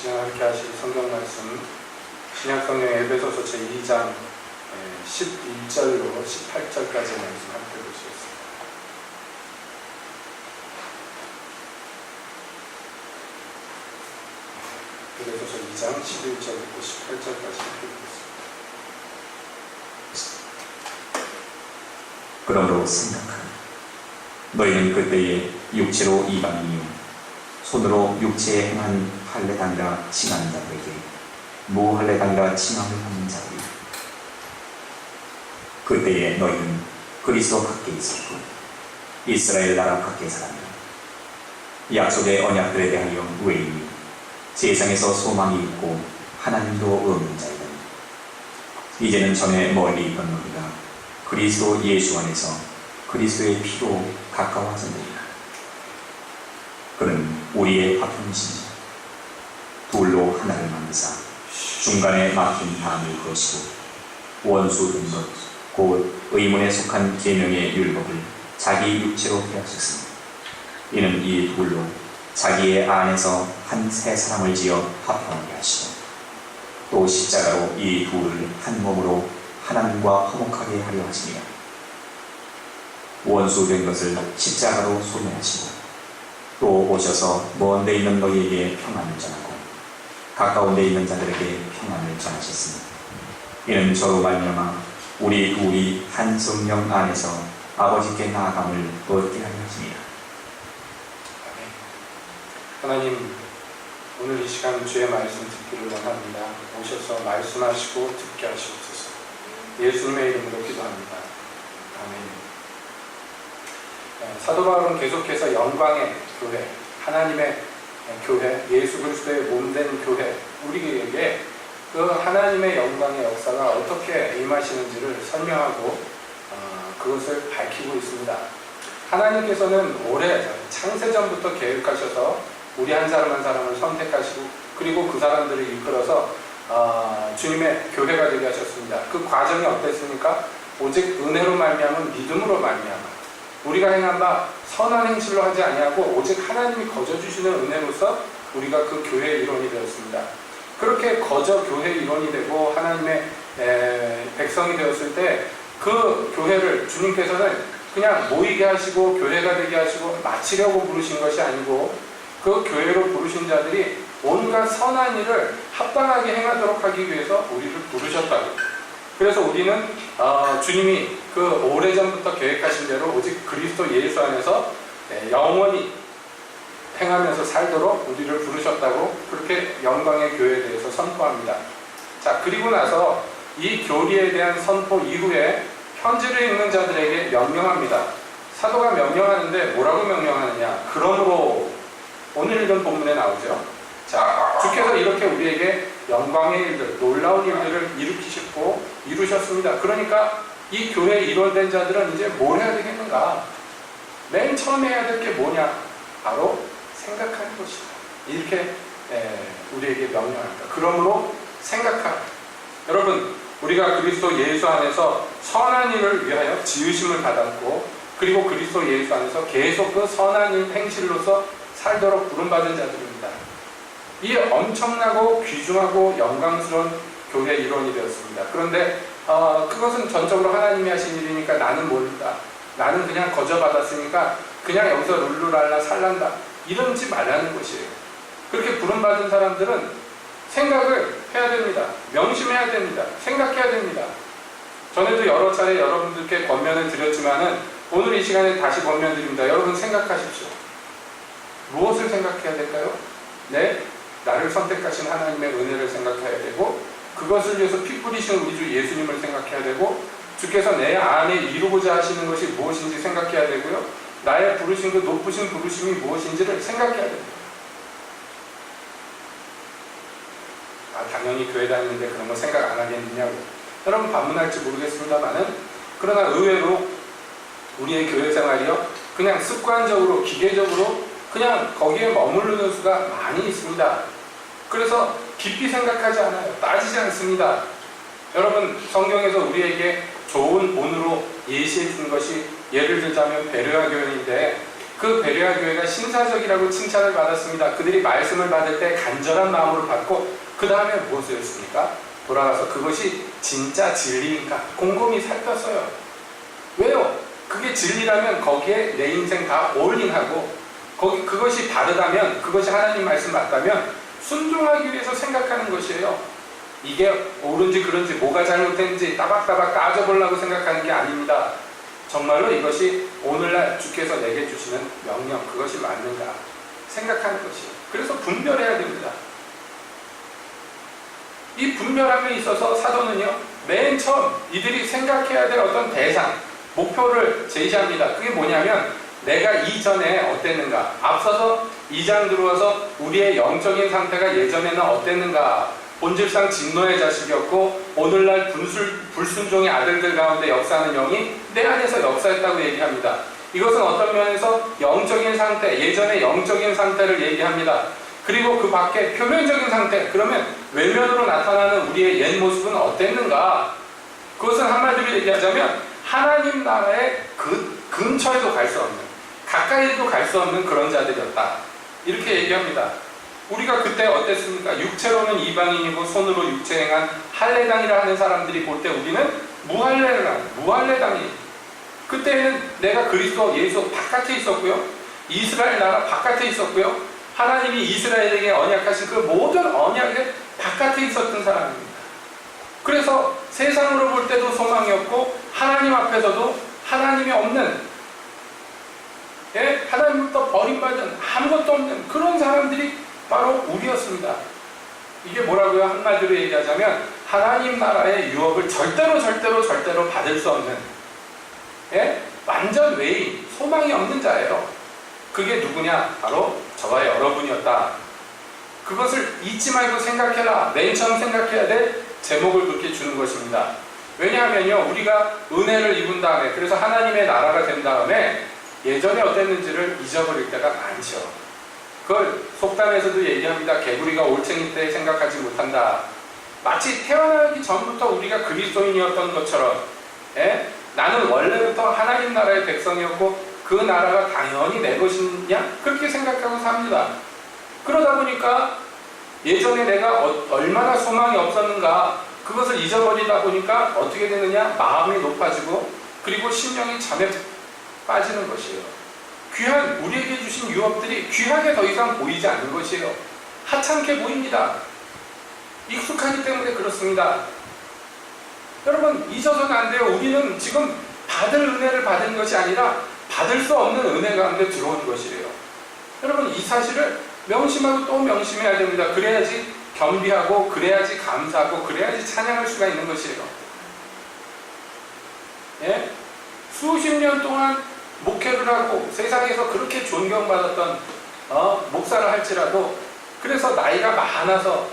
시간 함께 하실 성경 말씀 신약성경 에베소서 제2장 11절로 18절까지 말씀 함께 보시겠습니다. 에베소서 2장 11절부터 18절까지 함께 보겠습니다. 그러므로 생각하라. 너희는 그때에 육체로 이방인이요 손으로 육체에 행한 할례당이라 칭하는 자들에게 무할례당이라 칭함을 받는 자들이요 그때에 너희는 그리스도 밖에 있었고 이스라엘 나라 밖에 살았느라 약속의 언약들에 대하여 외인이 세상에서 소망이 있고 하나님도 없는 자이다. 이제는 전에 멀리 있던 너희가 그리스도 예수 안에서 그리스도의 피로 가까워졌느니라. 그는 우리의 화평이시니 둘로 하나를 만드사 중간에 막힌 담을 거시고 원수 된 것 곧 의문에 속한 계명의 율법을 자기 육체로 빼앗으시니 이는 이 둘로 자기의 안에서 한 새 사람을 지어 화평하게 하시고 또 십자가로 이 둘을 한 몸으로 하나님과 화목하게 하려 하시며 원수 된 것을 십자가로 소멸하시고 또 오셔서 먼 데 있는 너희에게 평안을 전하고 가까운 데 있는 자들에게 평안을 전하셨으니 이는 저로 말미암아 우리 둘이 한 성령 안에서 아버지께 나아감을 얻게 하려 하시니라. 하나님, 오늘 이 시간 주의 말씀 듣기를 원합니다. 오셔서 말씀하시고 듣게 하시옵소서. 예수님의 이름으로 기도합니다. 아멘. 사도 바울은 계속해서 영광의 교회, 하나님의 교회, 예수 그리스도의 몸된 교회, 우리에게 그 하나님의 영광의 역사가 어떻게 임하시는지를 설명하고 그것을 밝히고 있습니다. 하나님께서는 오래 창세전부터 계획하셔서 우리 한 사람 한 사람을 선택하시고 그리고 그 사람들을 이끌어서 주님의 교회가 되게 하셨습니다. 그 과정이 어땠습니까? 오직 은혜로 말미암은 믿음으로 말미암아 우리가 행한 바 선한 행실로 하지 아니하고 오직 하나님이 거저주시는 은혜로서 우리가 그 교회의 일원이 되었습니다. 그렇게 거저 교회의 일원이 되고 하나님의 백성이 되었을 때 그 교회를 주님께서는 그냥 모이게 하시고 교회가 되게 하시고 마치려고 부르신 것이 아니고 그 교회로 부르신 자들이 온갖 선한 일을 합당하게 행하도록 하기 위해서 우리를 부르셨다고. 그래서 우리는 주님이 그 오래전부터 계획하신 대로 오직 그리스도 예수 안에서 영원히 행하면서 살도록 우리를 부르셨다고 그렇게 영광의 교회에 대해서 선포합니다. 자, 그리고 나서 이 교리에 대한 선포 이후에 편지를 읽는 자들에게 명령합니다. 사도가 명령하는데 뭐라고 명령하느냐? 그러므로 오늘 읽은 본문에 나오죠. 자, 주께서 이렇게 우리에게 영광의 일들, 놀라운 일들을 일으키셨고 이루셨습니다. 그러니까 이 교회에 일원된 자들은 이제 뭘 해야 되겠는가? 맨 처음에 해야 될 게 뭐냐? 바로 생각하는 것이다. 이렇게 우리에게 명령합니다. 그러므로 생각하라. 여러분, 우리가 그리스도 예수 안에서 선한 일을 위하여 지으심을 받았고 그리고 그리스도 예수 안에서 계속 그 선한 일 행실로서 살도록 부름받은 자들입니다. 이 엄청나고 귀중하고 영광스러운 교회 일원이 되었습니다. 그런데 그것은 전적으로 하나님이 하신 일이니까 나는 모른다. 나는 그냥 거저 받았으니까 그냥 여기서 룰루랄라 살란다. 이러지 말라는 것이에요. 그렇게 부름받은 사람들은 생각을 해야 됩니다. 명심해야 됩니다. 생각해야 됩니다. 전에도 여러 차례 여러분들께 권면을 드렸지만은 오늘 이 시간에 다시 권면 드립니다. 여러분 생각하십시오. 무엇을 생각해야 될까요? 네, 나를 선택하신 하나님의 은혜를 생각해야 되고 그것을 위해서 피 뿌리신 우리 주 예수님을 생각해야 되고 주께서 내 안에 이루고자 하시는 것이 무엇인지 생각해야 되고요. 나의 부르신 그 높으신 부르심이 무엇인지를 생각해야 됩니다. 당연히 교회 다니는데 그런 거 생각 안 하겠느냐고 여러분 반문할지 모르겠습니다만은 그러나 의외로 우리의 교회 생활이요 그냥 습관적으로 기계적으로 그냥 거기에 머무르는 수가 많이 있습니다. 그래서 깊이 생각하지 않아요. 따지지 않습니다. 여러분 성경에서 우리에게 좋은 본으로 예시해 준 것이 예를 들자면 베레아 교회인데 그 베레아 교회가 신사적이라고 칭찬을 받았습니다. 그들이 말씀을 받을 때 간절한 마음으로 받고 그 다음에 무엇을 했습니까? 돌아가서 그것이 진짜 진리인가 곰곰이 살폈어요. 왜요? 그게 진리라면 거기에 내 인생 다 올인하고 그것이 바르다면, 그것이 하나님 말씀 맞다면 순종하기 위해서 생각하는 것이에요. 이게 옳은지 그른지 뭐가 잘못된지 따박따박 따져보려고 생각하는 게 아닙니다. 정말로 이것이 오늘날 주께서 내게 주시는 명령, 그것이 맞는가 생각하는 것이에요. 그래서 분별해야 됩니다. 이 분별함에 있어서 사도는요, 맨 처음 이들이 생각해야 될 어떤 대상, 목표를 제시합니다. 그게 뭐냐면 내가 이전에 어땠는가, 앞서서 2장 들어와서 우리의 영적인 상태가 예전에는 어땠는가, 본질상 진노의 자식이었고 오늘날 불순종의 아들들 가운데 역사하는 영이 내 안에서 역사했다고 얘기합니다. 이것은 어떤 면에서 영적인 상태, 예전의 영적인 상태를 얘기합니다. 그리고 그 밖에 표면적인 상태, 그러면 외면으로 나타나는 우리의 옛 모습은 어땠는가? 그것은 한마디로 얘기하자면 하나님 나라의 근처에도 갈 수 없는, 가까이도 갈 수 없는 그런 자들이었다. 이렇게 얘기합니다. 우리가 그때 어땠습니까? 육체로는 이방인이고 손으로 육체 행한 할례당이라 하는 사람들이 볼 때 우리는 무할례당이. 그때는 내가 그리스도 예수 바깥에 있었고요. 이스라엘 나라 바깥에 있었고요. 하나님이 이스라엘에게 언약하신 그 모든 언약의 바깥에 있었던 사람입니다. 그래서 세상으로 볼 때도 소망이 없고 하나님 앞에서도 하나님이 없는, 하나님부터 버림받은 아무것도 없는 그런 사람들이 바로 우리였습니다. 이게 뭐라고요? 한마디로 얘기하자면 하나님 나라의 유업을 절대로 받을 수 없는, 완전 외인, 소망이 없는 자예요. 그게 누구냐? 바로 저와 여러분이었다. 그것을 잊지 말고 생각해라. 맨 처음 생각해야 될 제목을 그렇게 주는 것입니다. 왜냐하면요, 우리가 은혜를 입은 다음에, 그래서 하나님의 나라가 된 다음에 예전에 어땠는지를 잊어버릴 때가 많죠. 그걸 속담에서도 얘기합니다. 개구리가 올챙이 때 생각하지 못한다. 마치 태어나기 전부터 우리가 그리스도인이었던 것처럼, 나는 원래부터 하나님 나라의 백성이었고 그 나라가 당연히 내 것이냐? 그렇게 생각하고 삽니다. 그러다 보니까 예전에 내가 얼마나 소망이 없었는가, 그것을 잊어버리다 보니까 어떻게 되느냐? 마음이 높아지고 그리고 심령이 잠에 빠지는 것이에요. 귀한, 우리에게 주신 유업들이 귀하게 더 이상 보이지 않는 것이에요. 하찮게 보입니다. 익숙하기 때문에 그렇습니다. 여러분, 잊어서는 안 돼요. 우리는 지금 받을 은혜를 받은 것이 아니라 받을 수 없는 은혜 가운데 들어온 것이에요. 여러분, 이 사실을 명심하고 또 명심해야 됩니다. 그래야지 겸비하고, 그래야지 감사하고, 그래야지 찬양할 수가 있는 것이에요. 수십 년 동안 목회를 하고 세상에서 그렇게 존경받았던 목사를 할지라도, 그래서 나이가 많아서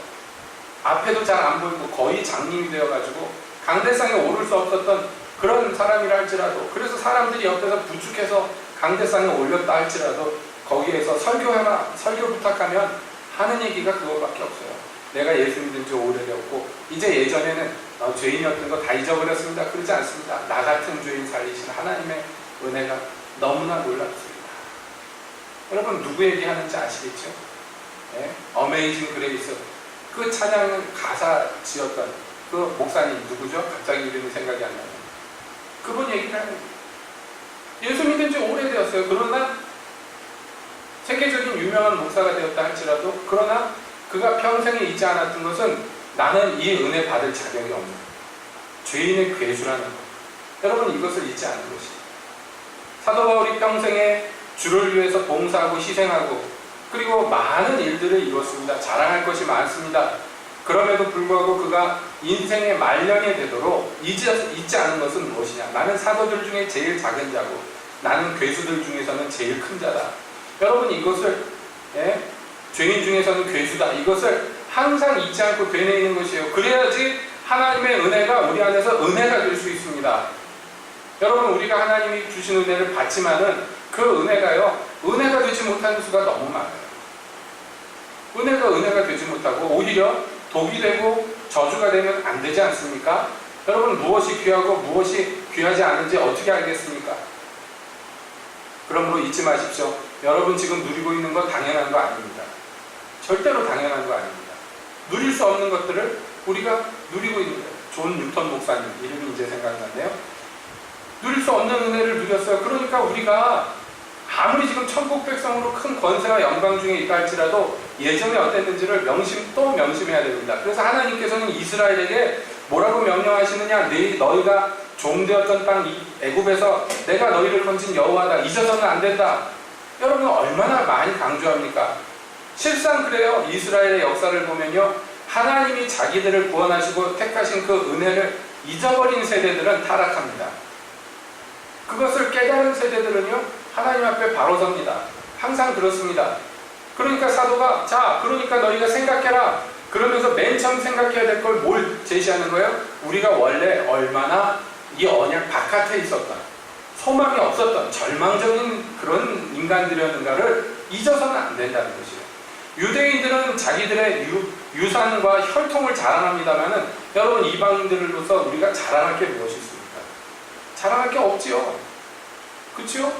앞에도 잘 안 보이고 거의 장님이 되어가지고 강대상에 오를 수 없었던 그런 사람이라 할지라도, 그래서 사람들이 옆에서 부축해서 강대상에 올렸다 할지라도 거기에서 설교해라, 설교 부탁하면 하는 얘기가 그거밖에 없어요. 내가 예수 믿은 지 오래되었고 이제 예전에는 죄인이었던 거 다 잊어버렸습니다. 그러지 않습니다. 나 같은 죄인 살리신 하나님의 은혜가 너무나 놀랍습니다. 여러분, 누구 얘기하는지 아시겠죠? 어메이징 그레이스, 그 찬양을 가사 지었던 그 목사님 누구죠? 갑자기 이름이 생각이 안 나요. 그분 얘기를 하는 거예요. 예수 믿은 지 오래되었어요. 그러나 세계적인 유명한 목사가 되었다 할지라도, 그러나 그가 평생에 잊지 않았던 것은 나는 이 은혜 받을 자격이 없는 죄인의 괴수라는 것. 여러분, 이것을 잊지 않는 것이에요. 사도 바울이 평생에 주를 위해서 봉사하고 희생하고 그리고 많은 일들을 이뤘습니다. 자랑할 것이 많습니다. 그럼에도 불구하고 그가 인생의 말년이 되도록 잊지 않은 것은 무엇이냐? 나는 사도들 중에 제일 작은 자고 나는 괴수들 중에서는 제일 큰 자다. 여러분, 이것을 죄인 중에서는 괴수다, 이것을 항상 잊지 않고 되뇌이는 것이에요. 그래야지 하나님의 은혜가 우리 안에서 은혜가 될 수 있습니다. 여러분, 우리가 하나님이 주신 은혜를 받지만은 그 은혜가요, 은혜가 되지 못하는 수가 너무 많아요. 은혜가 되지 못하고 오히려 독이 되고 저주가 되면 안 되지 않습니까? 여러분, 무엇이 귀하고 무엇이 귀하지 않은지 어떻게 알겠습니까? 그러므로 잊지 마십시오. 여러분 지금 누리고 있는 건 당연한 거 아닙니다. 절대로 당연한 거 아닙니다. 누릴 수 없는 것들을 우리가 누리고 있는 거예요. 존 뉴턴 목사님 이름이 이제 생각나네요. 누릴 수 없는 은혜를 누렸어요. 그러니까 우리가 아무리 지금 천국 백성으로 큰 권세와 영광 중에 있다 할지라도 예전에 어땠는지를 또 명심해야 됩니다. 그래서 하나님께서는 이스라엘에게 뭐라고 명령하시느냐? 너희가 종되었던 땅 애굽에서 내가 너희를 건진 여호와다. 잊어서는 안 된다. 여러분 얼마나 많이 강조합니까? 실상 그래요. 이스라엘의 역사를 보면요, 하나님이 자기들을 구원하시고 택하신 그 은혜를 잊어버린 세대들은 타락합니다. 그것을 깨달은 세대들은요, 하나님 앞에 바로 섭니다. 항상 그렇습니다. 그러니까 사도가 그러니까 너희가 생각해라. 그러면서 맨 처음 생각해야 될 걸 뭘 제시하는 거예요? 우리가 원래 얼마나 이 언약 바깥에 있었던, 소망이 없었던 절망적인 그런 인간들이었는가를 잊어서는 안 된다는 것이에요. 유대인들은 자기들의 유산과 혈통을 자랑합니다만은 여러분 이방인들로서 우리가 자랑할 게 무엇이 있습니까? 자랑할 게 없지요. 그렇죠?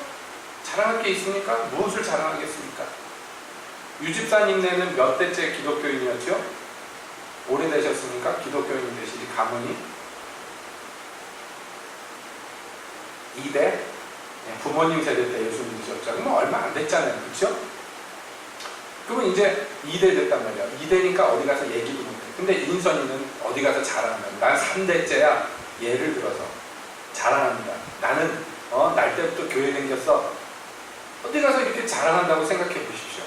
자랑할 게 있습니까? 무엇을 자랑하겠습니까? 유집사님네는 몇 대째 기독교인이었죠? 오래되셨습니까? 기독교인 되시지 가문이? 2대? 부모님 세대 때 예수 믿으셨죠? 그럼 얼마 안 됐잖아요. 그렇죠? 그러면 이제 2대 됐단 말이야. 2대니까 어디 가서 얘기도 못해. 근데 인선이는 어디 가서 자랑한다. 난 3대째야. 예를 들어서 자랑합니다. 나는 날 때부터 교회 다녔어. 어디 가서 이렇게 자랑한다고 생각해 보십시오.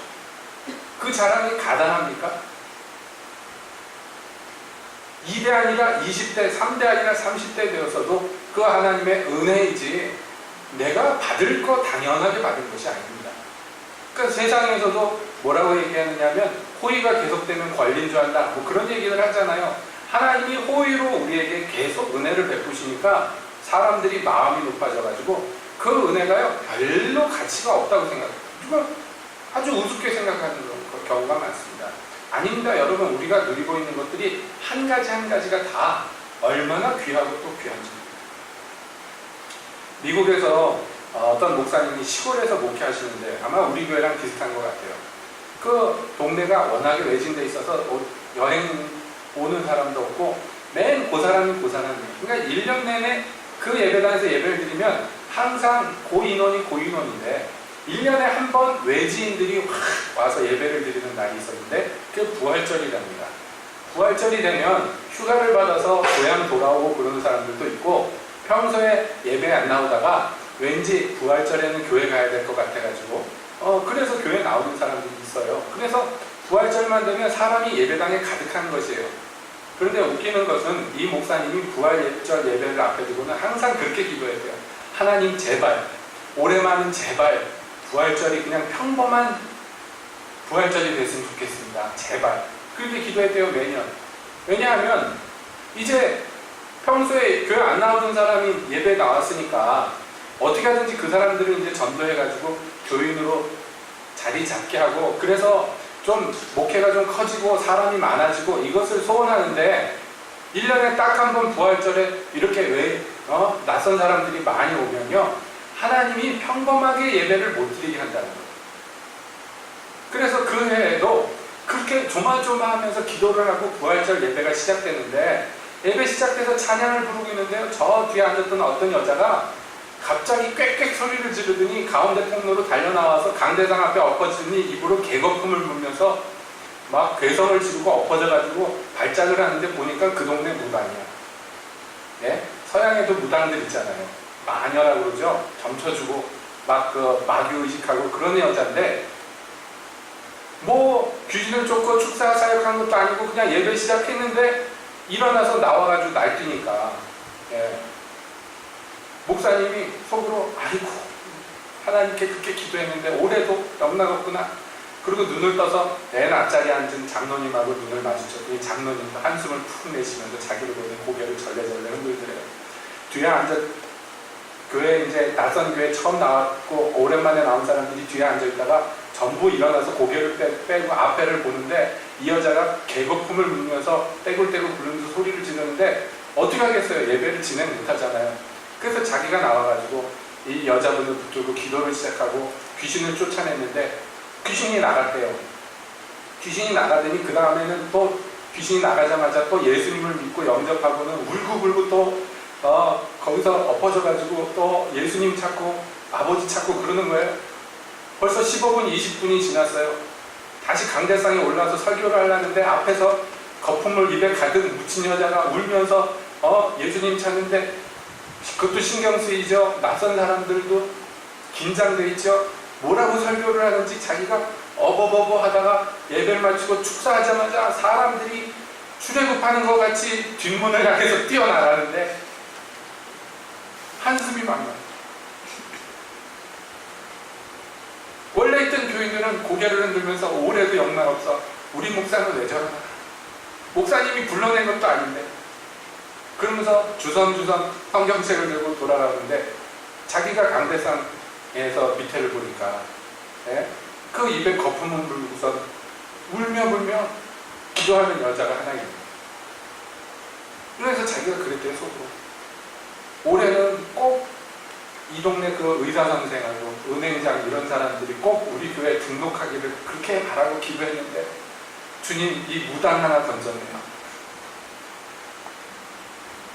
그 자랑이 가당합니까? 2대 아니라 20대, 3대 아니라 30대 되어서도 그 하나님의 은혜이지 내가 받을 거 당연하게 받은 것이 아닙니다. 그러니까 세상에서도 뭐라고 얘기하느냐면 호의가 계속되면 권리인 줄 안다. 뭐 그런 얘기를 하잖아요. 하나님이 호의로 우리에게 계속 은혜를 베푸시니까 사람들이 마음이 높아져가지고 그 은혜가요 별로 가치가 없다고 생각해요. 아주 우습게 생각하는 경우가 많습니다. 아닙니다. 여러분 우리가 누리고 있는 것들이 한 가지 한 가지가 다 얼마나 귀하고 또 귀한지. 미국에서 어떤 목사님이 시골에서 목회하시는데 아마 우리 교회랑 비슷한 것 같아요. 그 동네가 워낙에 외진돼 있어서 여행 오는 사람도 없고 맨 그 사람이 그 사람이에요. 그러니까 1년 내내 그 예배당에서 예배를 드리면 항상 고인원인데 1년에 한 번 외지인들이 확 와서 예배를 드리는 날이 있었는데 그게 부활절이랍니다. 부활절이 되면 휴가를 받아서 고향 돌아오고 그러는 사람들도 있고 평소에 예배 안 나오다가 왠지 부활절에는 교회 가야 될 것 같아가지고 그래서 교회 나오는 사람들이 있어요. 그래서 부활절만 되면 사람이 예배당에 가득한 것이에요. 그런데 웃기는 것은 이 목사님이 부활절 예배를 앞에 두고는 항상 그렇게 기도했대요. 하나님 제발 올해만은 제발 부활절이 그냥 평범한 부활절이 됐으면 좋겠습니다. 제발. 그렇게 기도했대요. 매년. 왜냐하면 이제 평소에 교회 안 나오던 사람이 예배에 나왔으니까 어떻게 하든지 그 사람들을 이제 전도해가지고 교인으로 자리 잡게 하고 그래서 좀 목회가 좀 커지고 사람이 많아지고 이것을 소원하는데 1년에 딱 한 번 부활절에 이렇게 낯선 사람들이 많이 오면요 하나님이 평범하게 예배를 못 드리게 한다는 거예요. 그래서 그 해에도 그렇게 조마조마하면서 기도를 하고 부활절 예배가 시작되는데 예배 시작돼서 찬양을 부르고 있는데요 저 뒤에 앉았던 어떤 여자가 갑자기 꽥꽥 소리를 지르더니 가운데 통로로 달려나와서 강대상 앞에 엎어지더니 입으로 개거품을 불면서 막 괴성을 지르고 엎어져가지고 발작을 하는데 보니까 그 동네 무당이야. 예? 서양에도 무당들 있잖아요. 마녀라고 그러죠. 점쳐주고 막 마귀의식하고 그런 여자인데 뭐 귀신을 쫓고 축사 사역한 것도 아니고 그냥 예배 시작했는데 일어나서 나와가지고 날뛰니까 예. 목사님이 속으로 아이고 하나님께 그렇게 기도했는데 올해도 너무나겠구나. 그리고 눈을 떠서 맨 앞자리에 앉은 장로님하고 눈을 마주쳤더니 장로님도 한숨을 푹 내쉬면서 자기를 보는 고개를 절레절레 흔들더래요. 뒤에 앉아 교회 이제 낯선 교회 처음 나왔고 오랜만에 나온 사람들이 뒤에 앉아있다가 전부 일어나서 고개를 빼고 앞에를 보는데 이 여자가 개거품을 물면서 떼굴떼굴 부르면서 소리를 지르는데 어떻게 하겠어요. 예배를 진행 못하잖아요. 그래서 자기가 나와가지고 이 여자분을 붙들고 기도를 시작하고 귀신을 쫓아냈는데 귀신이 나갔대요. 귀신이 나가더니 그 다음에는 또 귀신이 나가자마자 또 예수님을 믿고 영접하고는 울고불고 또 거기서 엎어져가지고 또 예수님 찾고 아버지 찾고 그러는 거예요. 벌써 15분 20분이 지났어요. 다시 강대상에 올라서 설교를 하려는데 앞에서 거품을 입에 가득 묻힌 여자가 울면서 예수님 찾는데 그것도 신경 쓰이죠. 낯선 사람들도 긴장돼 있죠. 뭐라고 설교를 하는지 자기가 어버버버 하다가 예배를 마치고 축사하자마자 사람들이 출애굽하는 것 같이 뒷문을 향해서 뛰어나가는데 한숨이 막 나요. 원래 있던 교인들은 고개를 흔들면서 올해도 영락 없어. 우리 목사는 왜 저러나? 목사님이 불러낸 것도 아닌데. 그러면서 주섬주섬 성경책을 들고 돌아가는데 자기가 강대상에서 밑에를 보니까 그 입에 거품을 물고서 울며 기도하는 여자가 하나 있는 거예요. 그래서 자기가 그랬대요, 속으로. 올해는 꼭 이 동네 그 의사 선생하고 은행장 이런 사람들이 꼭 우리 교회에 등록하기를 그렇게 바라고 기도했는데 주님 이 무당 하나 던졌네요.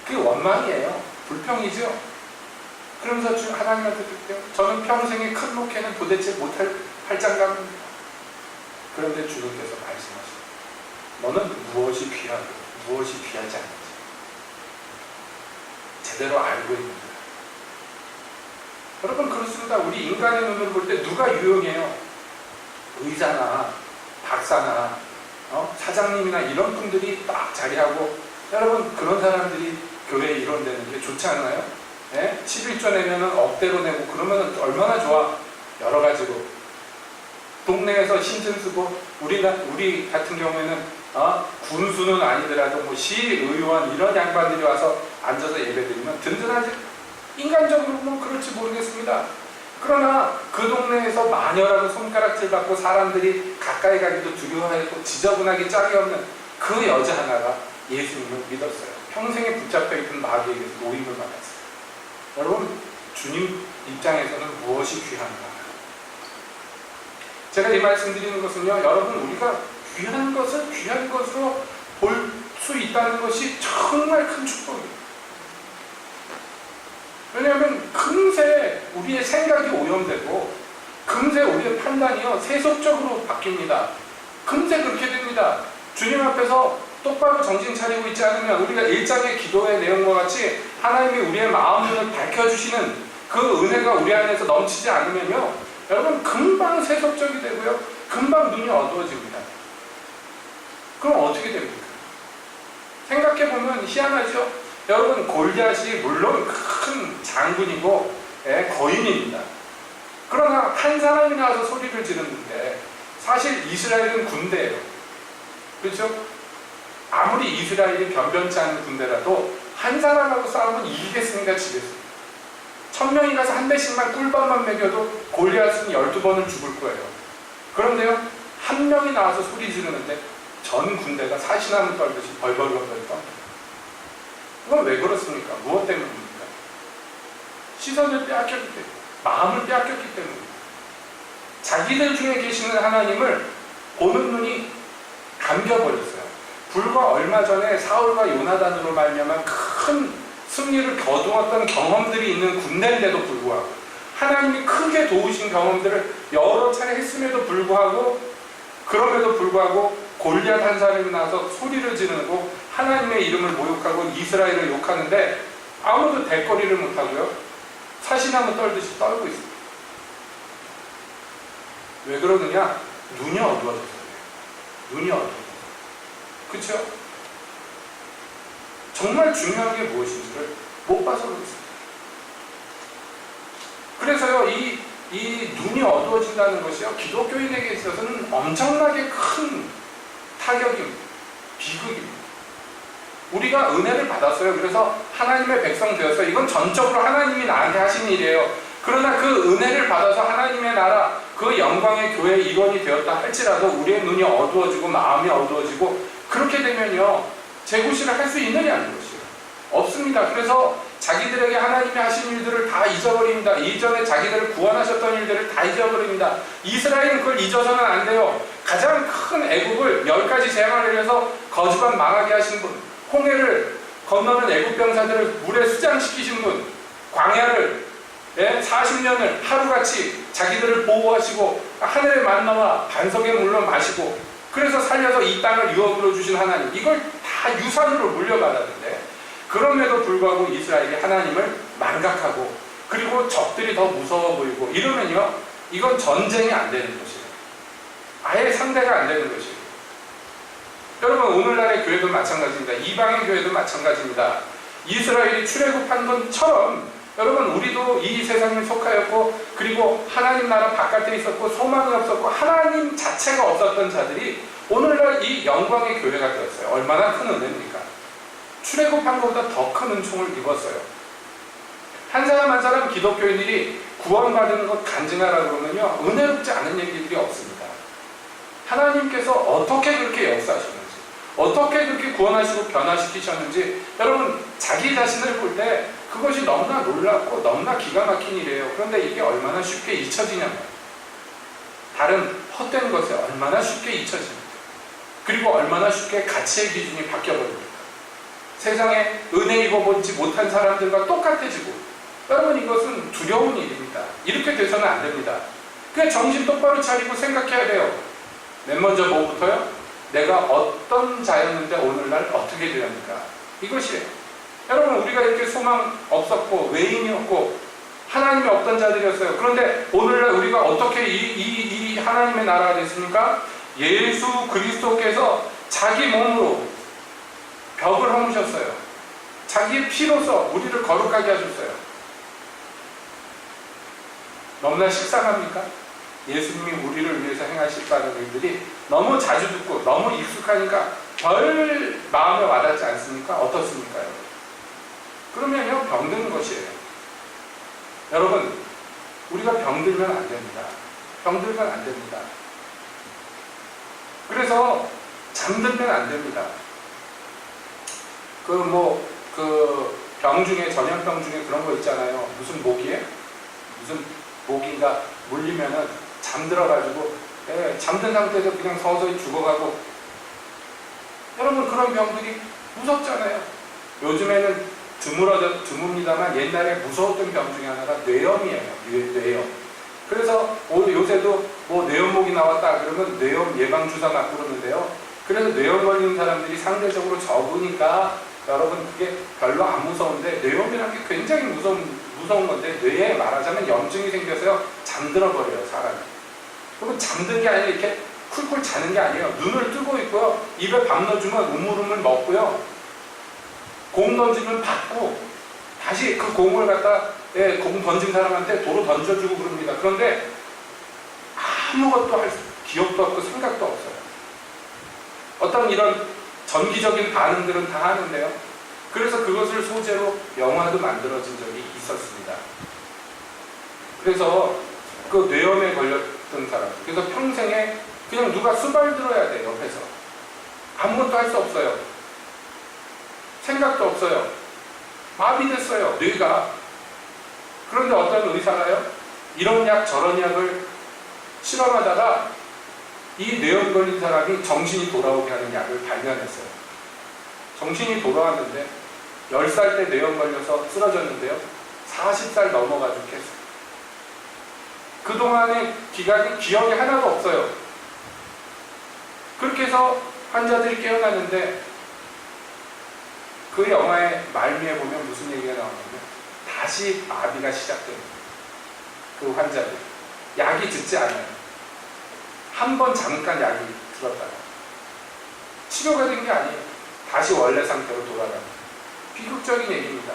그게 원망이에요. 불평이죠. 그러면서 하나님한테 듣대요. 저는 평생의 큰 목회는 도대체 못할 장갑입니다. 그런데 주님께서 말씀하시죠. 너는 무엇이 귀하고 무엇이 귀하지 않는지 제대로 알고 있는 거야. 여러분 그렇습니다. 우리 인간의 눈으로 볼 때 누가 유용해요? 의사나 박사나 사장님이나 이런 분들이 딱 자리하고 여러분 그런 사람들이 교회에 일원되는 게 좋지 않나요? 11조 내면은 억대로 내고 그러면 얼마나 좋아. 여러 가지로 동네에서 신진 쓰고 우리 같은 경우에는 군수는 아니더라도 뭐 시의원 이런 양반들이 와서 앉아서 예배드리면 든든하지. 인간적으로는 그럴지 모르겠습니다. 그러나 그 동네에서 마녀라고 손가락질 받고 사람들이 가까이 가기도 두려워하고 지저분하기 짝이 없는 그 여자 하나가 예수님을 믿었어요. 평생에 붙잡혀 있던 마귀에게서 노임을 받았어요. 여러분 주님 입장에서는 무엇이 귀한가? 제가 이 말씀 드리는 것은요, 여러분 우리가 귀한 것을 귀한 것으로 볼 수 있다는 것이 정말 큰 축복이에요. 왜냐하면 금세 우리의 생각이 오염되고 금세 우리의 판단이요 세속적으로 바뀝니다. 금세 그렇게 됩니다. 주님 앞에서 똑바로 정신 차리고 있지 않으면 우리가 1장의 기도의 내용과 같이 하나님이 우리의 마음을 밝혀주시는 그 은혜가 우리 안에서 넘치지 않으면요 여러분 금방 세속적이 되고요 금방 눈이 어두워집니다. 그럼 어떻게 됩니까? 생각해보면 희한하죠? 여러분 골리앗이 물론 큰 장군이고 거인입니다. 그러나 한 사람이 나와서 소리를 지르는데 사실 이스라엘은 군대예요. 그렇죠? 아무리 이스라엘이 변변치 않은 군대라도 한 사람하고 싸우면 이기겠습니까? 지겠습니까? 1000명이 가서 한 대씩만 꿀밤만 먹여도 골리앗은 12번을 죽을 거예요. 그런데요 한 명이 나와서 소리 지르는데 전 군대가 사시나무 떨듯이 벌벌벌벌 떠요. 그건 왜 그렇습니까? 무엇 때문입니까? 시선을 빼앗겼기 때문에, 마음을 빼앗겼기 때문입니다. 자기들 중에 계시는 하나님을 보는 눈이 감겨버렸어요. 불과 얼마 전에 사울과 요나단으로 말미암아 큰 승리를 거두었던 경험들이 있는 군대인데도 불구하고 하나님이 크게 도우신 경험들을 여러 차례 했음에도 불구하고 그럼에도 불구하고 골리앗 한 사람이 나와서 소리를 지르고 하나님의 이름을 모욕하고 이스라엘을 욕하는데 아무도 대거리를 못하고요 사시나무 떨듯이 떨고 있습니다. 왜 그러느냐? 눈이 어두워졌어요. 눈이 어두워졌어요. 그렇죠? 정말 중요한 게 무엇인지를 못 봐서 그렇습니다. 그래서요 이 눈이 어두워진다는 것이요 기독교인에게 있어서는 엄청나게 큰 타격입니다. 비극입니다. 우리가 은혜를 받았어요. 그래서 하나님의 백성 되었어요. 이건 전적으로 하나님이 나한테 하신 일이에요. 그러나 그 은혜를 받아서 하나님의 나라 그 영광의 교회의 일원이 되었다 할지라도 우리의 눈이 어두워지고 마음이 어두워지고 그렇게 되면요 재구실을 할 수 있느냐는 것이요 없습니다. 그래서 자기들에게 하나님이 하신 일들을 다 잊어버립니다. 이전에 자기들을 구원하셨던 일들을 다 잊어버립니다. 이스라엘은 그걸 잊어서는 안 돼요. 가장 큰 애국을 10가지 재앙을 내려서 거주간 망하게 하신 분, 홍해를 건너는 애국 병사들을 물에 수장시키신 분, 광야를 40년을 하루같이 자기들을 보호하시고 하늘의 만나와 반석의 물로 마시고 그래서 살려서 이 땅을 유업으로 주신 하나님, 이걸 다 유산으로 물려받았는데 그럼에도 불구하고 이스라엘이 하나님을 망각하고 그리고 적들이 더 무서워 보이고 이러면요, 이건 전쟁이 안 되는 것이에요. 아예 상대가 안 되는 것이에요. 여러분, 오늘날의 교회도 마찬가지입니다. 이방의 교회도 마찬가지입니다. 이스라엘이 출애굽한 것처럼 여러분, 우리도 이 세상에 속하였고 그리고 하나님 나라 바깥에 있었고 소망이 없었고 하나님 자체가 없었던 자들이 오늘날 이 영광의 교회가 되었어요. 얼마나 큰 은혜입니까? 출애굽한 것보다 더 큰 은총을 입었어요. 한 사람 한 사람 기독교인들이 구원받는 것 간증하라 그러면요, 은혜롭지 않은 얘기들이 없습니다. 하나님께서 어떻게 그렇게 역사하셨는지, 어떻게 그렇게 구원하시고 변화시키셨는지, 여러분 자기 자신을 볼 때 그것이 너무나 놀랍고 너무나 기가 막힌 일이에요. 그런데 이게 얼마나 쉽게 잊혀지냐면, 다른 헛된 것에 얼마나 쉽게 잊혀집니다. 그리고 얼마나 쉽게 가치의 기준이 바뀌어버립니다. 세상에 은혜 입어보지 못한 사람들과 똑같아지고, 여러분 이것은 두려운 일입니다. 이렇게 돼서는 안 됩니다. 그냥 정신 똑바로 차리고 생각해야 돼요. 맨 먼저 뭐부터요? 내가 어떤 자였는데 오늘날 어떻게 되었는가, 이것이에요. 여러분, 우리가 이렇게 소망 없었고 외인이었고 하나님이 없던 자들이었어요. 그런데 오늘날 우리가 어떻게 이 하나님의 나라가 됐습니까? 예수 그리스도께서 자기 몸으로 벽을 허무셨어요. 자기의 피로서 우리를 거룩하게 하셨어요. 너무나 식상합니까? 예수님이 우리를 위해서 행하실 바는 일들이 너무 자주 듣고 너무 익숙하니까 별 마음에 와닿지 않습니까? 어떻습니까? 그러면요, 병드는 것이에요. 여러분, 우리가 병들면 안 됩니다. 병들면 안 됩니다. 그래서 잠들면 안 됩니다. 병 중에, 전염병 중에 그런 거 있잖아요. 무슨 모기에? 무슨 모기가 물리면은 잠들어가지고, 잠든 상태에서 그냥 서서히 죽어가고, 여러분, 그런 병들이 무섭잖아요. 요즘에는 드뭅니다만 옛날에 무서웠던 병 중에 하나가 뇌염이에요. 뇌염. 그래서 요새도 뇌염목이 나왔다 그러면 뇌염 예방주사 맞고 그러는데요. 그래서 뇌염 걸리는 사람들이 상대적으로 적으니까 여러분 그게 별로 안 무서운데, 뇌염이라는 게 굉장히 무서운 건데, 뇌에 말하자면 염증이 생겨서요 잠들어 버려요, 사람이. 그러면 잠든 게 아니라 이렇게 쿨쿨 자는 게 아니에요. 눈을 뜨고 있고요, 입에 밥 넣어주면 우물우물 먹고요, 공 던지면 받고 다시 그 공을 갖다 공 던진 사람한테 도로 던져주고 그럽니다. 그런데 아무것도 할 기억도 없고 생각도 없어요. 어떤 이런 전기적인 반응들은 다 하는데요. 그래서 그것을 소재로 영화도 만들어진 적이 있었습니다. 그래서 그 뇌염에 걸렸던 사람, 그래서 평생에 그냥 누가 수발들어야 돼요. 옆에서 아무것도 할 수 없어요. 생각도 없어요. 마비됐어요, 뇌가. 그런데 어떤 의사가요, 이런 약 저런 약을 실험하다가 이 뇌염 걸린 사람이 정신이 돌아오게 하는 약을 발견했어요. 정신이 돌아왔는데 10살 때 뇌염 걸려서 쓰러졌는데요, 40살 넘어가지고 했어요. 그동안의 기간이 기억이 하나도 없어요. 그렇게 해서 환자들이 깨어났는데, 그 영화의 말미에 보면 무슨 얘기가 나오냐면 다시 마비가 시작됩니다. 그 환자들 약이 듣지 않아요. 한 번 잠깐 약이 들었다가 치료가 된 게 아니에요. 다시 원래 상태로 돌아가는 비극적인 얘기입니다.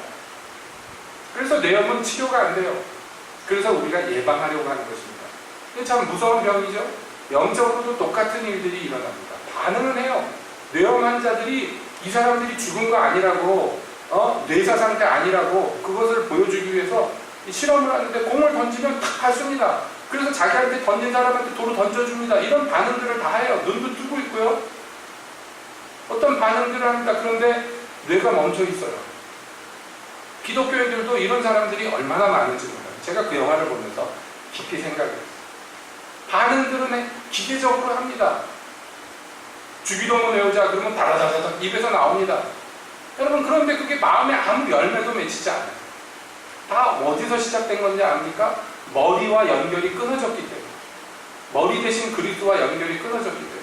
그래서 뇌염은 치료가 안 돼요. 그래서 우리가 예방하려고 하는 것입니다. 이게 참 무서운 병이죠. 영적으로도 똑같은 일들이 일어납니다. 반응은 해요. 뇌염 환자들이 이 사람들이 죽은 거 아니라고, 뇌사 상태 아니라고 그것을 보여주기 위해서 실험을 하는데 공을 던지면 탁 받습니다. 그래서 자기한테 던진 사람한테 도로 던져줍니다. 이런 반응들을 다 해요. 눈도 뜨고 있고요. 어떤 반응들을 합니다. 그런데 뇌가 멈춰 있어요. 기독교인들도 이런 사람들이 얼마나 많은지 몰라요. 제가 그 영화를 보면서 깊이 생각했어요. 반응들은 기계적으로 합니다. 주기도문 외우자 그러면 다다다다닥 입에서 나옵니다. 여러분, 그런데 그게 마음에 아무 열매도 맺히지 않아요. 다 어디서 시작된 건지 압니까? 머리와 연결이 끊어졌기 때문에. 머리 대신 그리스도와 연결이 끊어졌기 때문에.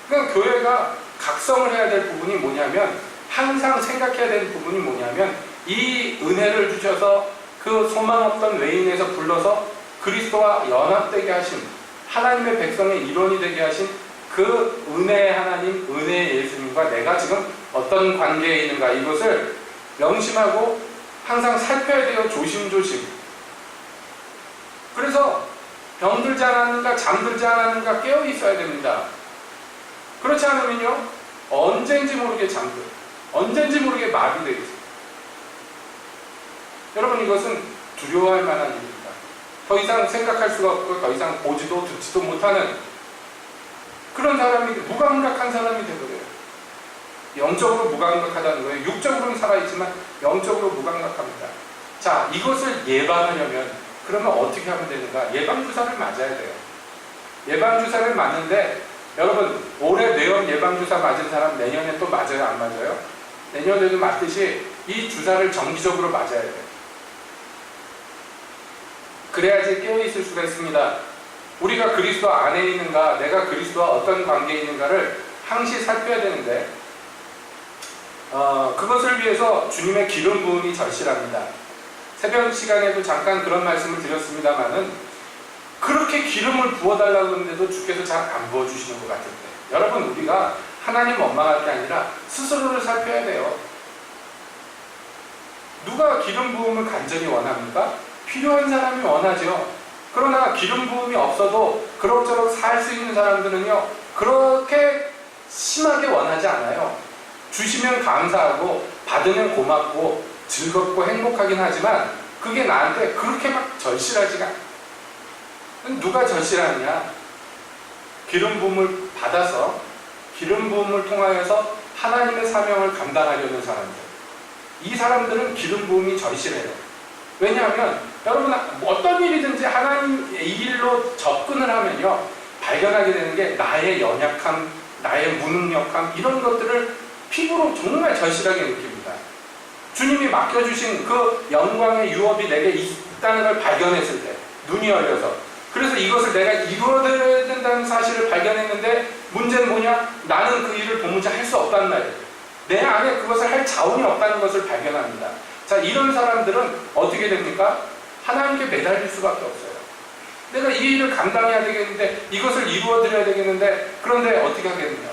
그러니까 교회가 각성을 해야 될 부분이 뭐냐면, 항상 생각해야 되는 부분이 뭐냐면, 이 은혜를 주셔서 그 소망 없던 외인에서 불러서 그리스도와 연합되게 하신, 하나님의 백성의 일원이 되게 하신 그 은혜의 하나님, 은혜의 예수님과 내가 지금 어떤 관계에 있는가, 이것을 명심하고 항상 살펴야 돼요. 조심조심. 그래서 병들지 않았는가, 잠들지 않았는가 깨어 있어야 됩니다. 그렇지 않으면요, 언젠지 모르게 잠들어요. 언젠지 모르게 마비되어 있어요. 여러분, 이것은 두려워할 만한 일입니다. 더 이상 생각할 수가 없고 더 이상 보지도 듣지도 못하는 그런 사람이, 무감각한 사람이 되버려요. 영적으로 무감각하다는 거예요. 육적으로는 살아있지만 영적으로 무감각합니다. 자, 이것을 예방하려면 그러면 어떻게 하면 되는가? 예방주사를 맞아야 돼요. 예방주사를 맞는데, 여러분, 올해 뇌염 예방주사 맞은 사람 내년에 또 맞아요? 안 맞아요? 내년에도 맞듯이 이 주사를 정기적으로 맞아야 돼요. 그래야지 깨어있을 수가 있습니다. 우리가 그리스도 안에 있는가, 내가 그리스도와 어떤 관계에 있는가를 항시 살펴야 되는데, 그것을 위해서 주님의 기름 부음이 절실합니다. 새벽 시간에도 잠깐 그런 말씀을 드렸습니다만은, 그렇게 기름을 부어달라고 하는데도 주께서 잘 안 부어주시는 것 같은데, 여러분, 우리가 하나님 원망할 게 아니라 스스로를 살펴야 돼요. 누가 기름 부음을 간절히 원합니까? 필요한 사람이 원하죠. 그러나 기름 부음이 없어도 그럭저럭 살 수 있는 사람들은요, 그렇게 심하게 원하지 않아요. 주시면 감사하고 받으면 고맙고 즐겁고 행복하긴 하지만 그게 나한테 그렇게 막 절실하지가 않아요. 누가 절실하냐? 기름 부음을 받아서 기름 부음을 통하여서 하나님의 사명을 감당하려는 사람들, 이 사람들은 기름 부음이 절실해요. 왜냐하면 여러분, 어떤 일이든지 하나님의 일로 접근을 하면요, 발견하게 되는 게 나의 연약함, 나의 무능력함, 이런 것들을 피부로 정말 절실하게 느낍니다. 주님이 맡겨주신 그 영광의 유업이 내게 있다는 걸 발견했을 때, 눈이 열려서, 그래서 이것을 내가 이루어야 된다는 사실을 발견했는데, 문제는 뭐냐? 나는 그 일을 도무지 할 수 없다는 말이에요. 내 안에 그것을 할 자원이 없다는 것을 발견합니다. 자, 이런 사람들은 어떻게 됩니까? 하나님께 매달릴 수밖에 없어요. 내가 이 일을 감당해야 되겠는데, 이것을 이루어드려야 되겠는데, 그런데 어떻게 하겠느냐?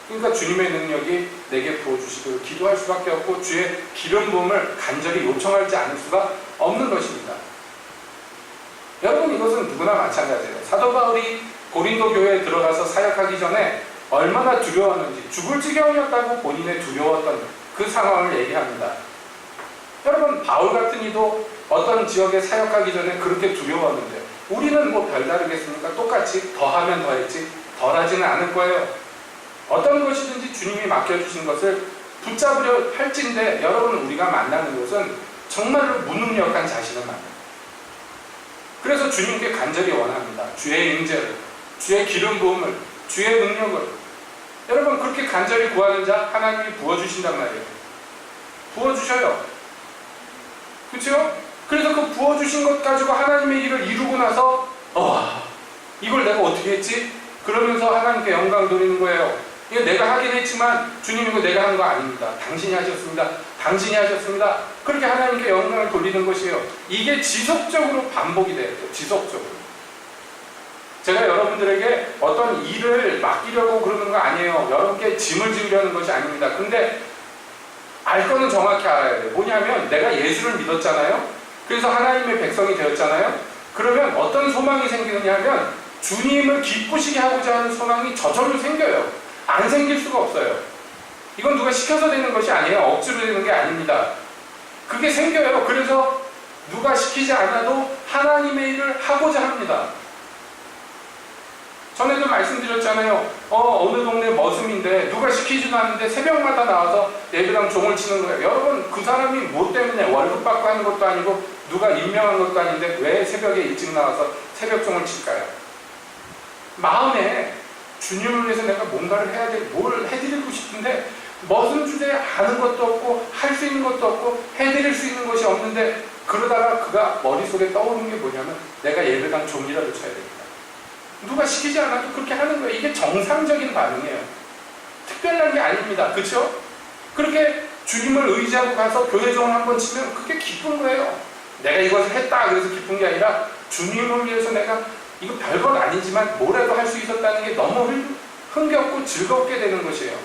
그러니까 주님의 능력이 내게 부어주시기를 기도할 수밖에 없고, 주의 기름 부음을 간절히 요청하지 않을 수가 없는 것입니다. 여러분, 이것은 누구나 마찬가지예요. 사도 바울이 고린도 교회에 들어가서 사역하기 전에 얼마나 두려웠는지, 죽을 지경이었다고 본인의 두려웠던 그 상황을 얘기합니다. 여러분, 바울 같은 이도 어떤 지역에 사역하기 전에 그렇게 두려웠는데, 우리는 뭐 별다르겠습니까? 똑같이 더하면 더했지 덜하지는 않을 거예요. 어떤 것이든지 주님이 맡겨주신 것을 붙잡으려 할진데, 여러분, 우리가 만나는 것은 정말로 무능력한 자신을 만납니다. 그래서 주님께 간절히 원합니다. 주의 임재를, 주의 기름 부음을, 주의 능력을. 여러분, 그렇게 간절히 구하는 자 하나님이 부어주신단 말이에요. 부어주셔요. 그렇죠? 그래서 그 부어주신 것 가지고 하나님의 일을 이루고 나서 이걸 내가 어떻게 했지? 그러면서 하나님께 영광 돌리는 거예요. 이거 내가 하긴 했지만 주님, 이거 내가 한 거 아닙니다. 당신이 하셨습니다. 당신이 하셨습니다. 그렇게 하나님께 영광을 돌리는 것이에요. 이게 지속적으로 반복이 돼요. 지속적으로. 제가 여러분들에게 어떤 일을 맡기려고 그러는 거 아니에요. 여러분께 짐을 지으려는 것이 아닙니다. 근데 알 거는 정확히 알아야 돼요. 뭐냐면, 내가 예수를 믿었잖아요. 그래서 하나님의 백성이 되었잖아요. 그러면 어떤 소망이 생기느냐 하면, 주님을 기쁘시게 하고자 하는 소망이 저절로 생겨요. 안 생길 수가 없어요. 이건 누가 시켜서 되는 것이 아니에요. 억지로 되는 게 아닙니다. 그게 생겨요. 그래서 누가 시키지 않아도 하나님의 일을 하고자 합니다. 전에도 말씀드렸잖아요. 어느 동네 머슴인데 누가 시키지도 않는데 새벽마다 나와서 예배당 종을 치는 거예요. 여러분, 그 사람이 뭐 때문에 월급 받고 하는 것도 아니고 누가 임명한 것도 아닌데 왜 새벽에 일찍 나와서 새벽 종을 칠까요? 마음에 주님을 위해서 내가 뭔가를 해야 돼, 뭘 해드리고 싶은데 머슴 주제에 아는 것도 없고 할 수 있는 것도 없고 해드릴 수 있는 것이 없는데, 그러다가 그가 머릿속에 떠오르는 게 뭐냐면 내가 예배당 종이라도 쳐야 되겠다. 누가 시키지 않아도 그렇게 하는 거예요. 이게 정상적인 반응이에요. 특별한 게 아닙니다. 그렇죠? 그렇게 주님을 의지하고 가서 교회 종을 한번 치면 그게 기쁜 거예요. 내가 이것을 했다 그래서 기쁜 게 아니라 주님을 위해서 내가 이거 별건 아니지만 뭐라도 할 수 있었다는 게 너무 흥겹고 즐겁게 되는 것이에요.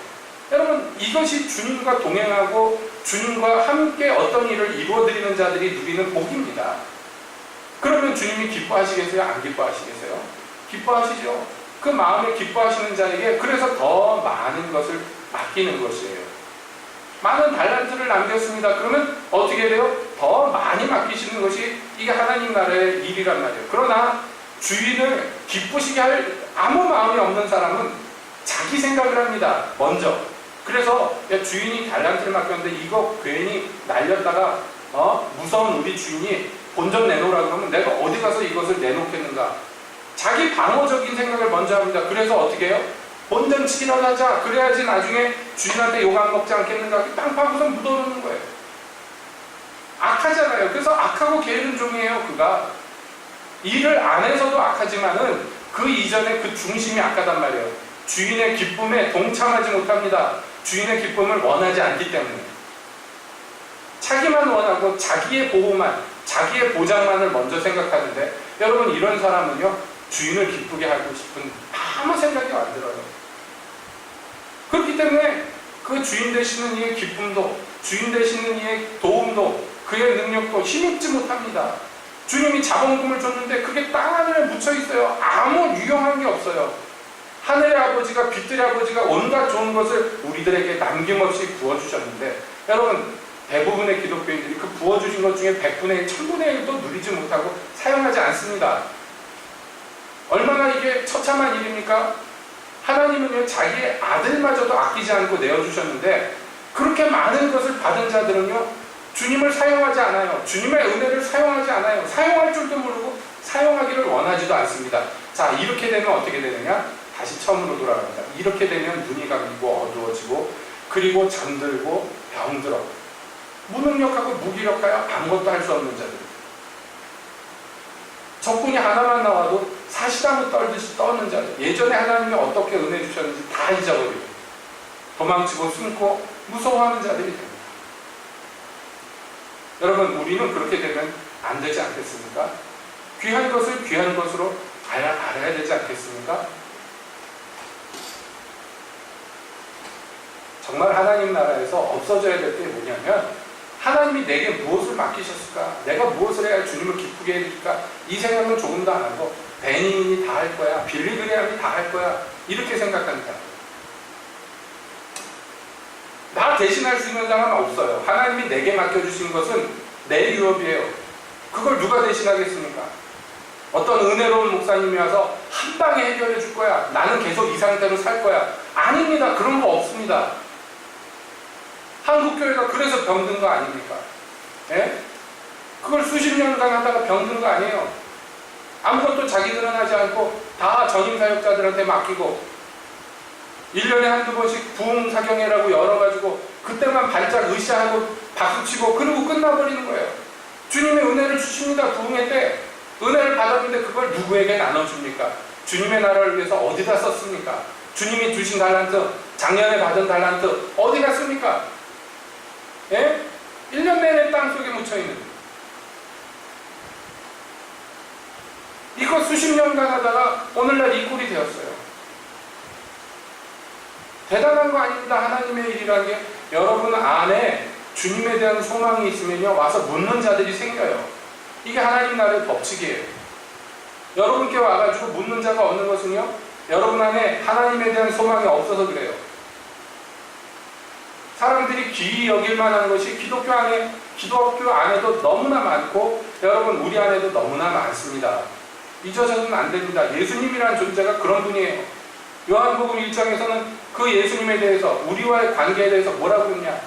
여러분, 이것이 주님과 동행하고 주님과 함께 어떤 일을 이루어드리는 자들이 누리는 복입니다. 그러면 주님이 기뻐하시겠어요? 안 기뻐하시겠어요? 기뻐하시죠. 그 마음에 기뻐하시는 자에게 그래서 더 많은 것을 맡기는 것이에요. 많은 달란트를 남겼습니다. 그러면 어떻게 돼요? 더 많이 맡기시는 것이 이게 하나님 나라의 일이란 말이에요. 그러나 주인을 기쁘시게 할 아무 마음이 없는 사람은 자기 생각을 합니다. 먼저. 그래서 주인이 달란트를 맡겼는데 이거 괜히 날렸다가 무서운 우리 주인이 본전 내놓으라고 하면 내가 어디 가서 이것을 내놓겠는가. 자기 방어적인 생각을 먼저 합니다. 그래서 어떻게 해요? 본전치기라도 하자. 그래야지 나중에 주인한테 욕 안 먹지 않겠는가. 땅 파고서 묻어놓는 거예요. 악하잖아요. 그래서 악하고 게으른 종이에요. 그가 일을 안 해서도 악하지만은 그 이전에 그 중심이 악하단 말이에요. 주인의 기쁨에 동참하지 못합니다. 주인의 기쁨을 원하지 않기 때문에. 자기만 원하고 자기의 보호만, 자기의 보장만을 먼저 생각하는데, 여러분, 이런 사람은요 주인을 기쁘게 하고 싶은 아무 생각이 안 들어요. 그렇기 때문에 그 주인 되시는 이의 기쁨도, 주인 되시는 이의 도움도, 그의 능력도 힘입지 못합니다. 주님이 자본금을 줬는데 그게 땅 하늘에 묻혀 있어요. 아무 유용한 게 없어요. 하늘의 아버지가, 빛들의 아버지가 온갖 좋은 것을 우리들에게 남김없이 부어주셨는데, 여러분, 대부분의 기독교인들이 그 부어주신 것 중에 100분의 1, 1000분의 1도 누리지 못하고 사용하지 않습니다. 얼마나 이게 처참한 일입니까? 하나님은요 자기의 아들마저도 아끼지 않고 내어주셨는데, 그렇게 많은 것을 받은 자들은요 주님을 사용하지 않아요. 주님의 은혜를 사용하지 않아요. 사용할 줄도 모르고 사용하기를 원하지도 않습니다. 자, 이렇게 되면 어떻게 되느냐? 다시 처음으로 돌아갑니다. 이렇게 되면 눈이 감기고 어두워지고, 그리고 잠들고 병들어, 무능력하고 무기력하여 아무것도 할 수 없는 자들. 적군이 하나만 나와도 사시나무 떨듯이 떠는 자들. 예전에 하나님이 어떻게 은혜 주셨는지 다 잊어버리고 도망치고 숨고 무서워하는 자들이 됩니다. 여러분, 우리는 그렇게 되면 안 되지 않겠습니까? 귀한 것을 귀한 것으로 알아야 되지 않겠습니까? 정말 하나님 나라에서 없어져야 될 게 뭐냐면, 하나님이 내게 무엇을 맡기셨을까? 내가 무엇을 해야 주님을 기쁘게 해줄까? 이 생각은 조금도 안 하고 베니민이 다 할 거야, 빌리그레함이 다 할 거야, 이렇게 생각합니다. 나 대신할 수 있는 사람은 없어요. 하나님이 내게 맡겨주신 것은 내 유업이에요. 그걸 누가 대신하겠습니까? 어떤 은혜로운 목사님이 와서 한 방에 해결해 줄 거야, 나는 계속 이 상태로 살 거야. 아닙니다. 그런 거 없습니다. 한국교회가 그래서 병든 거 아닙니까? 예? 그걸 수십 년간 하다가 병든 거 아니에요. 아무것도 자기들은 하지 않고 다 전임사역자들한테 맡기고 1년에 한두 번씩 부흥사경회라고 열어가지고 그때만 발작 으쌰하고 박수치고 그러고 끝나버리는 거예요. 주님의 은혜를 주십니다. 부흥회 때 은혜를 받았는데 그걸 누구에게 나눠줍니까? 주님의 나라를 위해서 어디다 썼습니까? 주님이 주신 달란트, 작년에 받은 달란트 어디 갔습니까? 예? 1년 내내 땅속에 묻혀있는, 이거 수십 년간 하다가 오늘날 이 꼴이 되었어요. 대단한 거 아닙니다. 하나님의 일이라는 게 여러분 안에 주님에 대한 소망이 있으면요 와서 묻는 자들이 생겨요. 이게 하나님 나라의 법칙이에요. 여러분께 와가지고 묻는 자가 없는 것은요 여러분 안에 하나님에 대한 소망이 없어서 그래요. 사람들이 귀히 여길 만한 것이 기독교 안에도 너무나 많고, 여러분 우리 안에도 너무나 많습니다. 잊어서는 안 됩니다. 예수님이라는 존재가 그런 분이에요. 요한복음 1장에서는 그 예수님에 대해서, 우리와의 관계에 대해서 뭐라고 그러냐,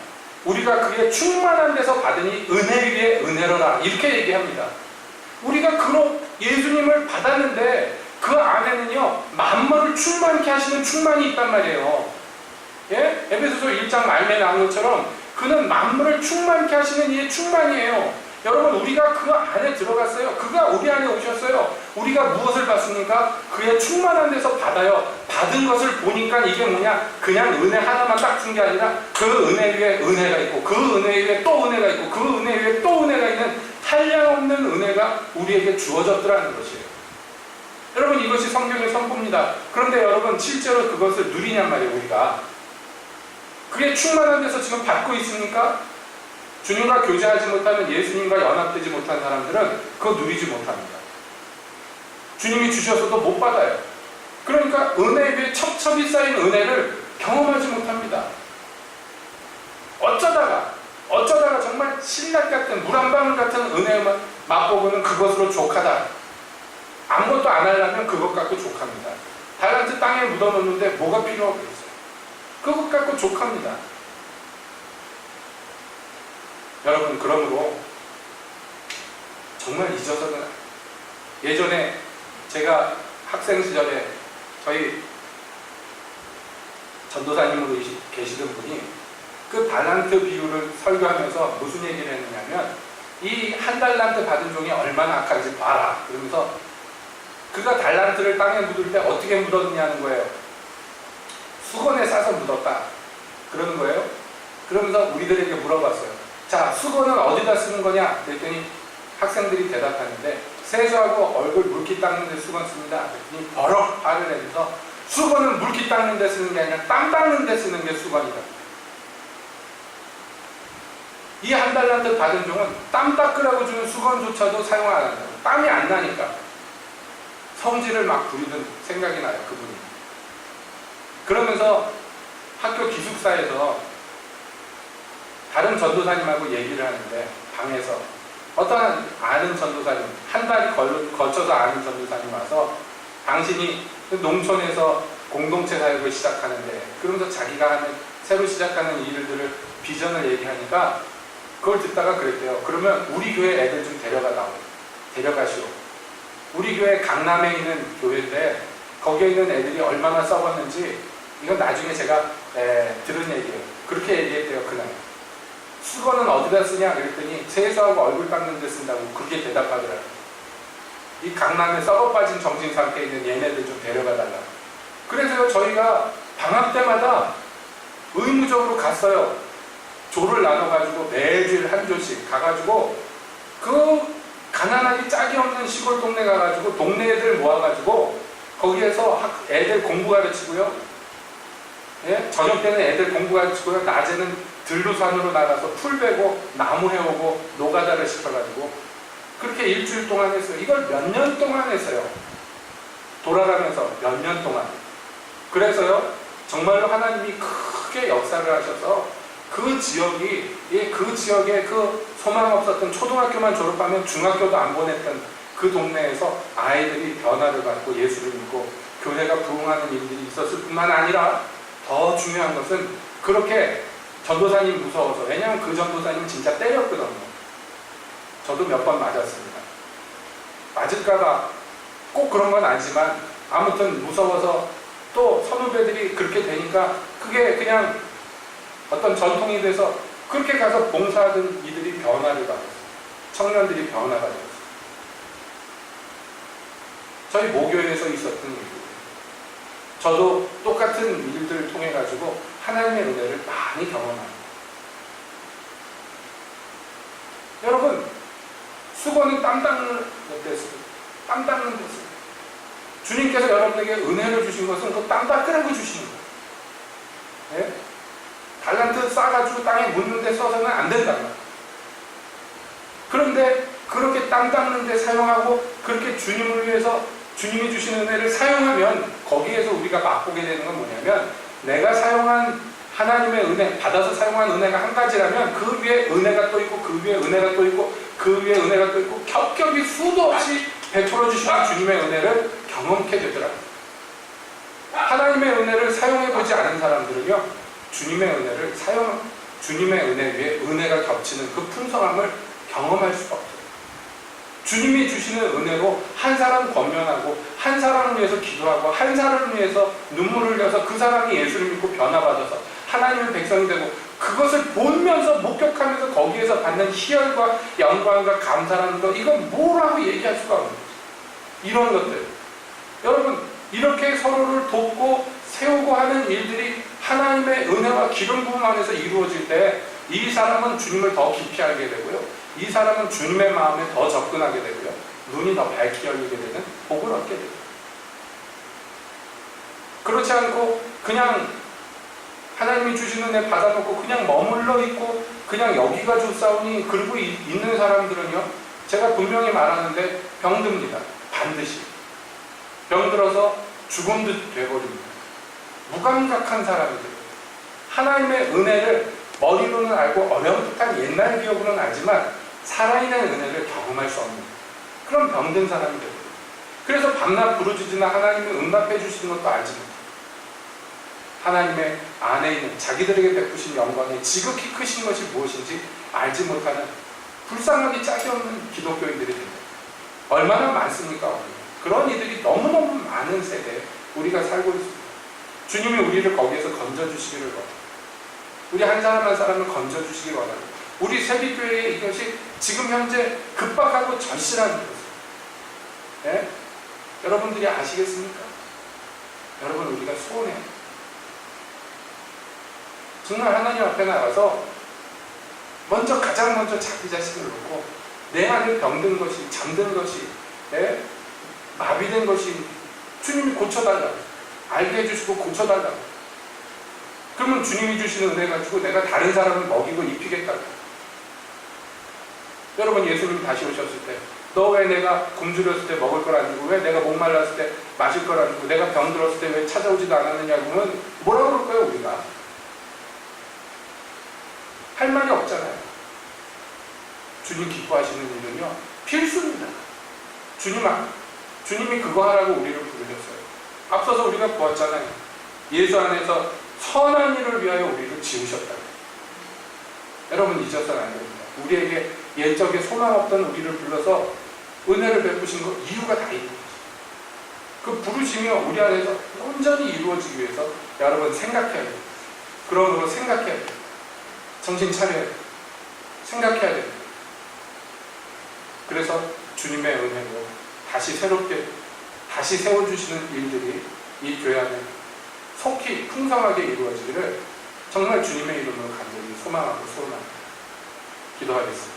우리가 그의 충만한 데서 받으니 은혜 위에 은혜로라, 이렇게 얘기합니다. 우리가 그런 예수님을 받았는데 그 안에는요 만물을 충만케 하시는 충만이 있단 말이에요. 예? 에베소서 1장 말미에 나온 것처럼 그는 만물을 충만케 하시는 이의 충만이에요. 여러분, 우리가 그 안에 들어갔어요. 그가 우리 안에 오셨어요. 우리가 무엇을 받습니까? 그의 충만한 데서 받아요. 받은 것을 보니까 이게 뭐냐, 그냥 은혜 하나만 딱 준 게 아니라 그 은혜 위에 은혜가 있고, 그 은혜 위에 또 은혜가 있고, 그 은혜 위에 또 은혜가 있는 한량없는 은혜가 우리에게 주어졌더라는 것이에요. 여러분, 이것이 성경의 선포입니다. 그런데 여러분, 실제로 그것을 누리냔 말이에요. 우리가 그게 충만한 데서 지금 받고 있습니까? 주님과 교제하지 못하는, 예수님과 연합되지 못한 사람들은 그거 누리지 못합니다. 주님이 주셔서도 못 받아요. 그러니까 은혜 위에 첩첩이 쌓인 은혜를 경험하지 못합니다. 어쩌다가 정말 신락 같은, 물 한 방울 같은 은혜만 맛보고는 그것으로 족하다. 아무것도 안 하려면 그것 갖고 족합니다. 달란트 땅에 묻어놓는데 뭐가 필요하겠어요? 그것 갖고 족합니다. 여러분, 그러므로 정말 잊어서는, 예전에 제가 학생 시절에 저희 전도사님으로 계시던 분이 그 달란트 비율을 설교하면서 무슨 얘기를 했느냐면, 이 한 달란트 받은 종이 얼마나 악한지 봐라. 그러면서 그가 달란트를 땅에 묻을 때 어떻게 묻었느냐는 거예요. 수건에 싸서 묻었다. 그러는 거예요. 그러면서 우리들에게 물어봤어요. 자, 수건은 어디다 쓰는 거냐? 그랬더니 학생들이 대답하는데, 세수하고 얼굴 물기 닦는 데 수건 씁니다. 그랬더니 버럭 화를 내면서, 수건은 물기 닦는 데 쓰는 게 아니라 땀 닦는 데 쓰는 게 수건이다. 이 한 달란트 받은 종은 땀 닦으라고 주는 수건조차도 사용 안 한다. 땀이 안 나니까 성질을 막 부리는 생각이 나요, 그분이. 그러면서 학교 기숙사에서 다른 전도사님하고 얘기를 하는데, 방에서 어떤 아는 전도사님, 한 달이 거쳐서 아는 전도사님 와서, 당신이 농촌에서 공동체 사역을 시작하는데, 그러면서 자기가 하는 새로 시작하는 일들을, 비전을 얘기하니까 그걸 듣다가 그랬대요. 그러면 우리 교회 애들 좀 데려가시오. 우리 교회 강남에 있는 교회인데 거기에 있는 애들이 얼마나 썩었는지, 이건 나중에 제가 들은 얘기예요. 그렇게 얘기했대요, 그날. 수건은 어디다 쓰냐 그랬더니 세수하고 얼굴 닦는 데 쓴다고 그렇게 대답하더라고요. 이 강남에 썩어 빠진 정신 상태에 있는 얘네들 좀 데려가 달라. 그래서 저희가 방학 때마다 의무적으로 갔어요. 조를 나눠가지고 매주일 한 조씩 가가지고 그 가난하기 짝이 없는 시골 동네 가가지고 동네 애들 모아가지고 거기에서 애들 공부 가르치고요. 예? 저녁 때는 애들 공부 가르치고요. 낮에는 들루산으로 나가서 풀 베고 나무 해오고 노가다를 시켜가지고 그렇게 일주일 동안 했어요. 이걸 몇 년 동안 했어요. 돌아가면서 몇 년 동안. 그래서요, 정말로 하나님이 크게 역사를 하셔서 그 지역에 그 소망 없었던, 초등학교만 졸업하면 중학교도 안 보냈던 그 동네에서 아이들이 변화를 받고 예수를 믿고 교회가 부흥하는 일들이 있었을 뿐만 아니라, 더 중요한 것은 그렇게 전도사님 무서워서, 왜냐하면 그 전도사님 진짜 때렸거든요. 저도 몇 번 맞았습니다. 맞을까봐 꼭 그런 건 아니지만 아무튼 무서워서, 또 선후배들이 그렇게 되니까 그게 그냥 어떤 전통이 돼서 그렇게 가서 봉사하던 이들이 변화를 받았어요. 청년들이 변화가 되었어요. 저희 모교에서 있었던 일이에요. 저도 똑같은 일들을 통해 가지고 하나님의 은혜를 많이 경험합니다. 여러분, 수건은 땀 닦는 데 쓰고, 땀 닦는 데 쓰고, 주님께서 여러분에게 은혜를 주신 것은 그 땀 닦으라고 주시는 거예요. 네? 달란트 싸가지고 땅에 묻는 데 써서는 안 된다. 그런데 그렇게 땅 닦는 데 사용하고, 그렇게 주님을 위해서 주님이 주신 은혜를 사용하면, 거기에서 우리가 맛보게 되는 건 뭐냐면, 내가 사용한 하나님의 은혜, 받아서 사용한 은혜가 한 가지라면 그 위에 은혜가 또 있고, 그 위에 은혜가 또 있고, 그 위에 은혜가 또 있고, 겹겹이 수도 없이 베풀어 주시는 주님의 은혜를 경험케 되더라. 하나님의 은혜를 사용해 보지 않은 사람들은요, 주님의 은혜 위에 은혜가 겹치는 그 풍성함을 경험할 수가 없어요. 주님이 주시는 은혜로 한 사람 권면하고, 한 사람을 위해서 기도하고, 한 사람을 위해서 눈물을 흘려서 그 사람이 예수를 믿고 변화받아서 하나님의 백성이 되고, 그것을 보면서 목격하면서 거기에서 받는 희열과 영광과 감사라는 것, 이건 뭐라고 얘기할 수가 없는 거죠. 이런 것들, 여러분, 이렇게 서로를 돕고 세우고 하는 일들이 하나님의 은혜와 기름 부음 안에서 이루어질 때 이 사람은 주님을 더 깊이 알게 되고요, 이 사람은 주님의 마음에 더 접근하게 되고요, 눈이 더 밝게 열리게 되는 복을 얻게 돼요. 그렇지 않고 그냥 하나님이 주시는 은혜 받아놓고 그냥 머물러 있고 그냥 여기가 좋사오니 그러고 있는 사람들은요, 제가 분명히 말하는데 병듭니다. 반드시 병들어서 죽은 듯 돼버립니다. 무감각한 사람들, 하나님의 은혜를 머리로는 알고 어렴풋한 옛날 기억으로는 알지만 살아있는 은혜를 경험할 수 없는 그런 병든 사람이 되거든요. 그래서 밤낮 부르짖으나 하나님이 응답해 주시는 것도 알지 못해요. 하나님의 안에 있는 자기들에게 베푸신 영광이 지극히 크신 것이 무엇인지 알지 못하는 불쌍하기 짝이 없는 기독교인들이 됩니다. 얼마나 많습니까? 그런 이들이 너무너무 많은 세대에 우리가 살고 있습니다. 주님이 우리를 거기에서 건져주시기를 원합니다. 우리 한 사람 한 사람을 건져주시기를 원합니다. 우리 세비교회에 이것이 지금 현재 급박하고 절실한 것입니다. 네? 여러분들이 아시겠습니까? 여러분, 우리가 소원해요. 정말 하나님 앞에 나가서 가장 먼저 자기 자신을 놓고 내 안에 병든 것이, 잠든 것이, 네? 마비된 것이 주님이 고쳐달라고, 알게 해주시고 고쳐달라고. 그러면 주님이 주시는 은혜 가지고 내가 다른 사람을 먹이고 입히겠다고. 여러분, 예수님 다시 오셨을 때 너 왜 내가 굶주렸을 때 먹을 걸 안 주고, 왜 내가 목말랐을 때 마실 걸 안 주고, 내가 병들었을 때 왜 찾아오지도 않았느냐고 하면 뭐라고 그럴 거예요? 우리가 할 말이 없잖아요. 주님 기뻐하시는 일은요, 필수입니다. 주님이 그거 하라고 우리를 부르셨어요. 앞서서 우리가 보았잖아요. 예수 안에서 선한 일을 위하여 우리를 지으셨다. 여러분, 잊어서는 안 됩니다. 우리에게 옛적에 소망 없던 우리를 불러서 은혜를 베푸신 거 이유가 다 있는 거죠. 그 부르심이 우리 안에서 온전히 이루어지기 위해서 여러분 생각해야 돼요. 그러므로 생각해야 돼요. 정신 차려야 돼요. 생각해야 돼요. 그래서 주님의 은혜로 다시 새롭게 다시 세워주시는 일들이 이 교회 안에 속히 풍성하게 이루어지기를 정말 주님의 이름으로 간절히 소망하고 소원합니다. 기도하겠습니다.